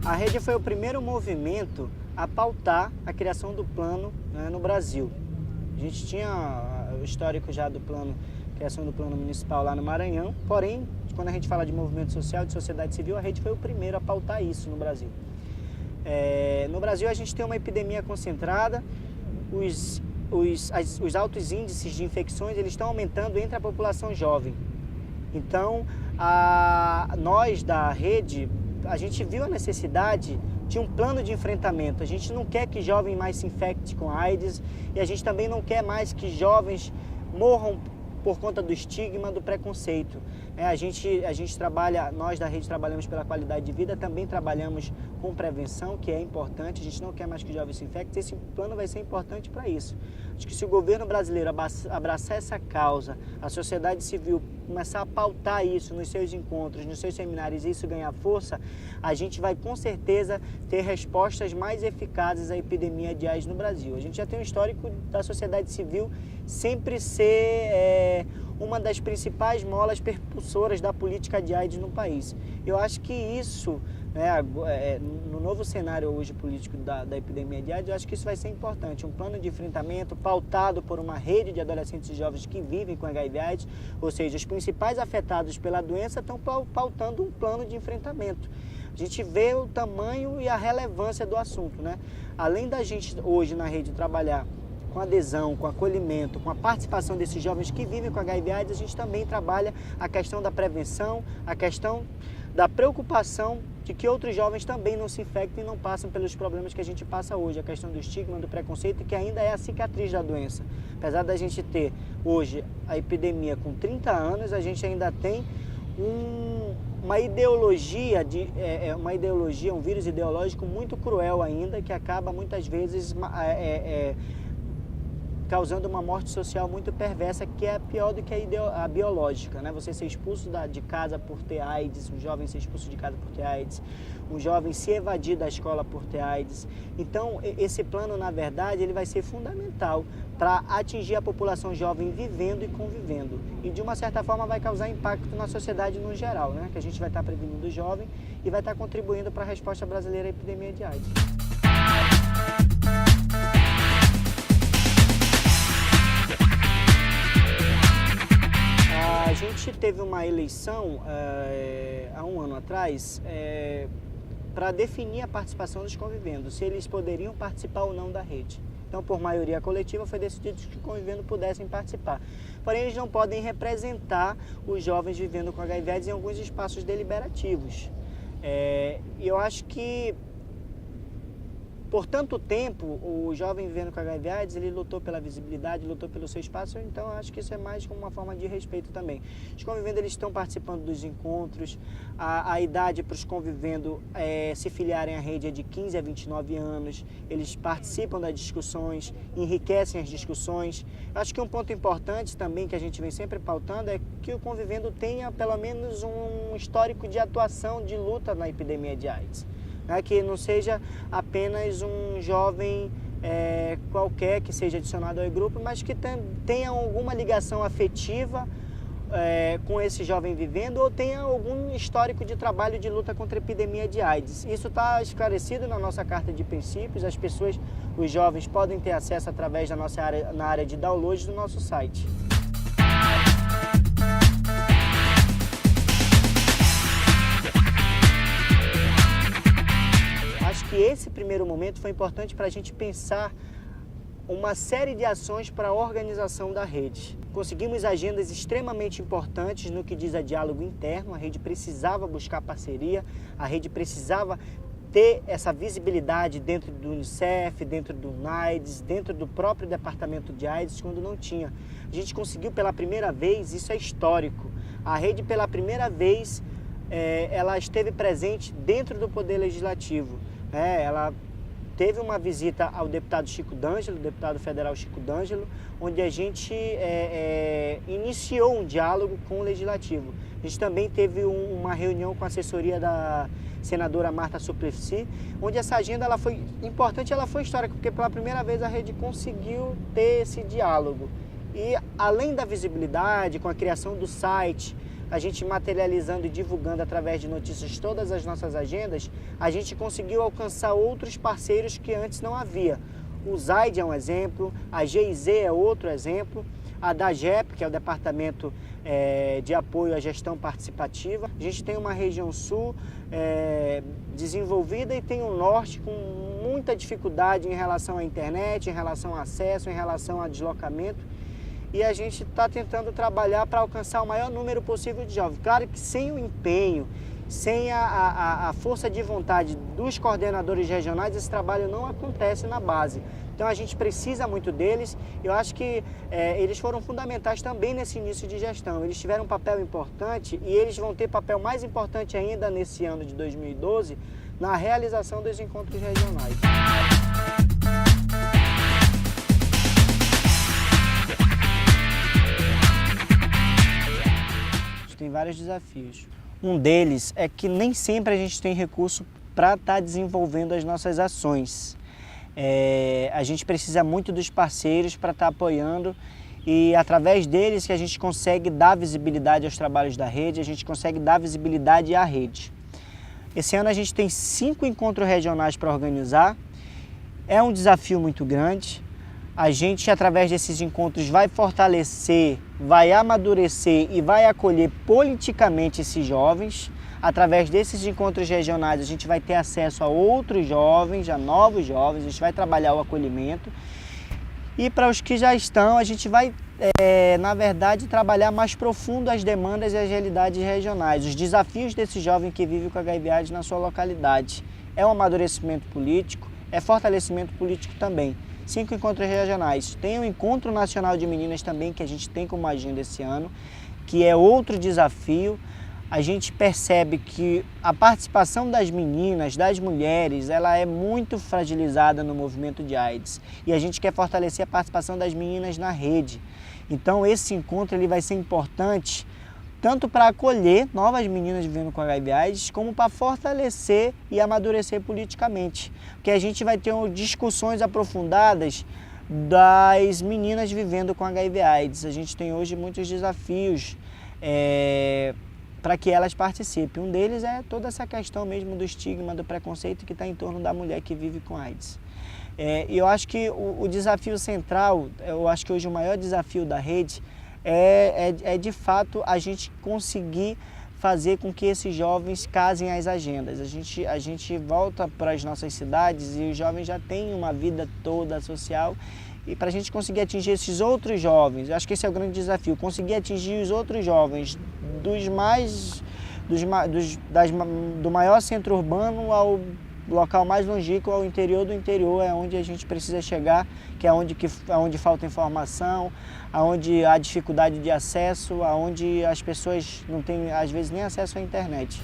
A rede foi o primeiro movimento a pautar a criação do plano, né, no Brasil. A gente tinha o histórico já do plano, criação do plano municipal lá no Maranhão, porém, quando a gente fala de movimento social, de sociedade civil, a rede foi o primeiro a pautar isso no Brasil. No Brasil a gente tem uma epidemia concentrada, os altos índices de infecções eles estão aumentando entre a população jovem. Então, nós da rede, a gente viu a necessidade de um plano de enfrentamento. A gente não quer que jovem mais se infecte com AIDS e a gente também não quer mais que jovens morram por conta do estigma, do preconceito. A gente trabalha, nós da rede trabalhamos pela qualidade de vida, também trabalhamos com prevenção, que é importante. A gente não quer mais que jovens se infectem, esse plano vai ser importante para isso. Acho que se o governo brasileiro abraçar essa causa, a sociedade civil começar a pautar isso nos seus encontros, nos seus seminários e isso ganhar força, a gente vai com certeza ter respostas mais eficazes à epidemia de AIDS no Brasil. A gente já tem um histórico da sociedade civil sempre ser uma das principais molas percussoras da política de AIDS no país. Eu acho que isso, no novo cenário hoje político da epidemia de AIDS, eu acho que isso vai ser importante. Um plano de enfrentamento pautado por uma rede de adolescentes e jovens que vivem com HIV/AIDS, ou seja, os principais afetados pela doença estão pautando um plano de enfrentamento. A gente vê o tamanho e a relevância do assunto, né? Além da gente hoje na rede trabalhar com adesão, com acolhimento, com a participação desses jovens que vivem com HIV/AIDS, a gente também trabalha a questão da prevenção, a questão da preocupação de que outros jovens também não se infectem e não passem pelos problemas que a gente passa hoje, a questão do estigma, do preconceito, que ainda é a cicatriz da doença. Apesar da gente ter hoje a epidemia com 30 anos, a gente ainda tem uma ideologia, um vírus ideológico muito cruel ainda, que acaba muitas vezes causando uma morte social muito perversa, que é pior do que a biológica, né? Você ser expulso de casa por ter AIDS, um jovem ser expulso de casa por ter AIDS, um jovem se evadir da escola por ter AIDS. Então, esse plano, na verdade, ele vai ser fundamental para atingir a população jovem vivendo e convivendo. E, de uma certa forma, vai causar impacto na sociedade no geral, né? Que a gente vai estar prevenindo o jovem e vai estar contribuindo para a resposta brasileira à epidemia de AIDS. A gente teve uma eleição há um ano atrás para definir a participação dos convivendos, se eles poderiam participar ou não da rede. Então, por maioria coletiva, foi decidido que os convivendos pudessem participar. Porém, eles não podem representar os jovens vivendo com HIV/AIDS em alguns espaços deliberativos. E eu acho que, por tanto tempo, o jovem vivendo com HIV/AIDS, ele lutou pela visibilidade, lutou pelo seu espaço, então eu acho que isso é mais como uma forma de respeito também. Os convivendo, eles estão participando dos encontros, a idade para os convivendo se filiarem à rede é de 15 a 29 anos, eles participam das discussões, enriquecem as discussões. Eu acho que um ponto importante também que a gente vem sempre pautando é que o convivendo tenha pelo menos um histórico de atuação, de luta na epidemia de AIDS. Que não seja apenas um jovem qualquer que seja adicionado ao grupo, mas que tenha alguma ligação afetiva com esse jovem vivendo ou tenha algum histórico de trabalho de luta contra a epidemia de AIDS. Isso está esclarecido na nossa carta de princípios, os jovens podem ter acesso através da nossa área de download do nosso site. Acho que esse primeiro momento foi importante para a gente pensar uma série de ações para a organização da rede. Conseguimos agendas extremamente importantes no que diz a diálogo interno, a rede precisava buscar parceria, a rede precisava ter essa visibilidade dentro do Unicef, dentro do UNAIDS, dentro do próprio departamento de AIDS, quando não tinha. A gente conseguiu pela primeira vez, isso é histórico, a rede pela primeira vez ela esteve presente dentro do Poder Legislativo. Ela teve uma visita ao deputado Chico D'Angelo, deputado federal Chico D'Angelo, onde a gente iniciou um diálogo com o Legislativo. A gente também teve uma reunião com a assessoria da senadora Marta Suplicy, onde essa agenda ela foi importante, ela foi histórica, porque pela primeira vez a rede conseguiu ter esse diálogo. E além da visibilidade, com a criação do site, a gente materializando e divulgando através de notícias todas as nossas agendas, a gente conseguiu alcançar outros parceiros que antes não havia. O ZAID é um exemplo, a GIZ é outro exemplo, a DAGEP, que é o Departamento de Apoio à Gestão Participativa. A gente tem uma região sul desenvolvida e tem o norte com muita dificuldade em relação à internet, em relação ao acesso, em relação a deslocamento. E a gente está tentando trabalhar para alcançar o maior número possível de jovens. Claro que sem o empenho, sem a força de vontade dos coordenadores regionais, esse trabalho não acontece na base. Então a gente precisa muito deles. Eu acho que eles foram fundamentais também nesse início de gestão. Eles tiveram um papel importante e eles vão ter papel mais importante ainda nesse ano de 2012 na realização dos encontros regionais. Tem vários desafios. Um deles é que nem sempre a gente tem recurso para estar desenvolvendo as nossas ações. A gente precisa muito dos parceiros para estar apoiando e através deles que a gente consegue dar visibilidade aos trabalhos da rede, a gente consegue dar visibilidade à rede. Esse ano a gente tem 5 encontros regionais para organizar, é um desafio muito grande. A gente, através desses encontros, vai fortalecer, vai amadurecer e vai acolher politicamente esses jovens. Através desses encontros regionais, a gente vai ter acesso a outros jovens, a novos jovens, a gente vai trabalhar o acolhimento. E para os que já estão, a gente vai, na verdade, trabalhar mais profundo as demandas e as realidades regionais, os desafios desse jovem que vive com HIV/AIDS na sua localidade. É um amadurecimento político, é fortalecimento político também. 5 encontros regionais. Tem o Encontro Nacional de Meninas também, que a gente tem como agenda esse ano, que é outro desafio. A gente percebe que a participação das meninas, das mulheres, ela é muito fragilizada no movimento de AIDS. E a gente quer fortalecer a participação das meninas na rede. Então esse encontro ele vai ser importante tanto para acolher novas meninas vivendo com HIV/AIDS, como para fortalecer e amadurecer politicamente. Porque a gente vai ter discussões aprofundadas das meninas vivendo com HIV/AIDS. A gente tem hoje muitos desafios para que elas participem. Um deles é toda essa questão mesmo do estigma, do preconceito que está em torno da mulher que vive com AIDS. E eu acho que o desafio central, eu acho que hoje o maior desafio da rede é de fato a gente conseguir fazer com que esses jovens casem as agendas. A gente volta para as nossas cidades e os jovens já têm uma vida toda social e para a gente conseguir atingir esses outros jovens, eu acho que esse é o grande desafio, conseguir atingir os outros jovens do maior centro urbano ao local mais longínquo, ao interior do interior, é onde a gente precisa chegar, que é onde falta informação, aonde há dificuldade de acesso, aonde as pessoas não têm, às vezes, nem acesso à internet.